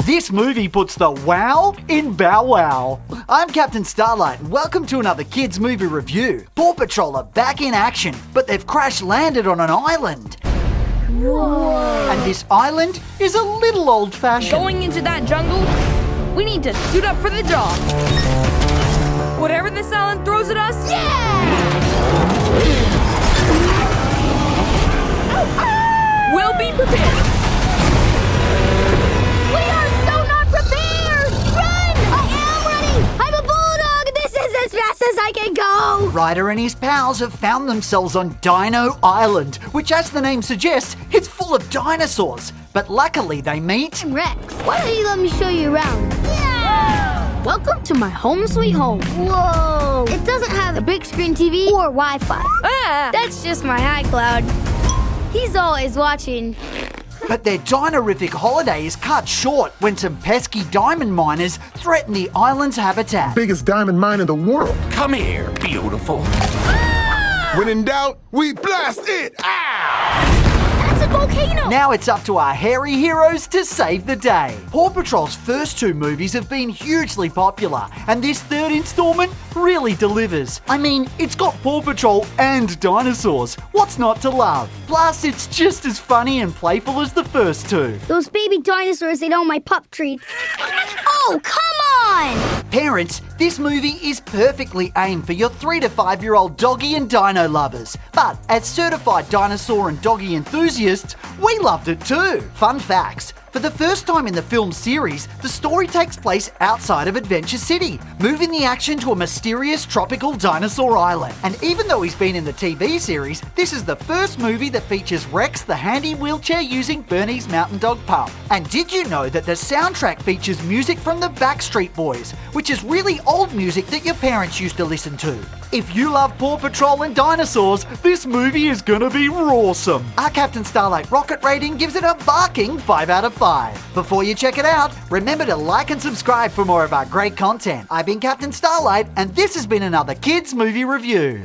This movie puts the wow in Bow Wow. I'm Captain Starlight and welcome to another kids movie review. Paw Patrol are back in action, but they've crash-landed on an island. Whoa. And this island is a little old-fashioned. Going into that jungle, we need to suit up for the job. Whatever this island throws at us, we'll be prepared. We are so not prepared! Run! I am running! I'm a bulldog! This is as fast as I can go! Ryder and his pals have found themselves on Dino Island, which, as the name suggests, it's full of dinosaurs. But luckily they meet... Rex, why don't you let me show you around? Yeah! Welcome to my home sweet home. Whoa! It doesn't have a big screen TV or Wi-Fi. That's just my iCloud. He's always watching. But their dinorific holiday is cut short when some pesky diamond miners threaten the island's habitat. Biggest diamond mine in the world. Come here, beautiful. When in doubt, we blast it. That's a volcano! Now it's up to our hairy heroes to save the day. Paw Patrol's first two movies have been hugely popular, and this third installment really delivers. I mean, it's got Paw Patrol and dinosaurs. What's not to love? Plus, it's just as funny and playful as the first two. Those baby dinosaurs ate all my pup treats. Oh, come on! Parents, this movie is perfectly aimed for your 3 to 5 year old doggy and dino lovers. But as certified dinosaur and doggy enthusiasts, we loved it too. Fun facts. For the first time in the film series, the story takes place outside of Adventure City, moving the action to a mysterious tropical dinosaur island. And even though he's been in the TV series, this is the first movie that features Rex, the handy wheelchair-using Bernese Mountain Dog pup. And did you know that the soundtrack features music from the Backstreet Boys, which is really old music that your parents used to listen to? If you love Paw Patrol and dinosaurs, this movie is gonna be rawsome. Our Captain Starlight rocket rating gives it a barking 5 out of 5. Before you check it out, remember to like and subscribe for more of our great content. I've been Captain Starlight, and this has been another Kids Movie Review.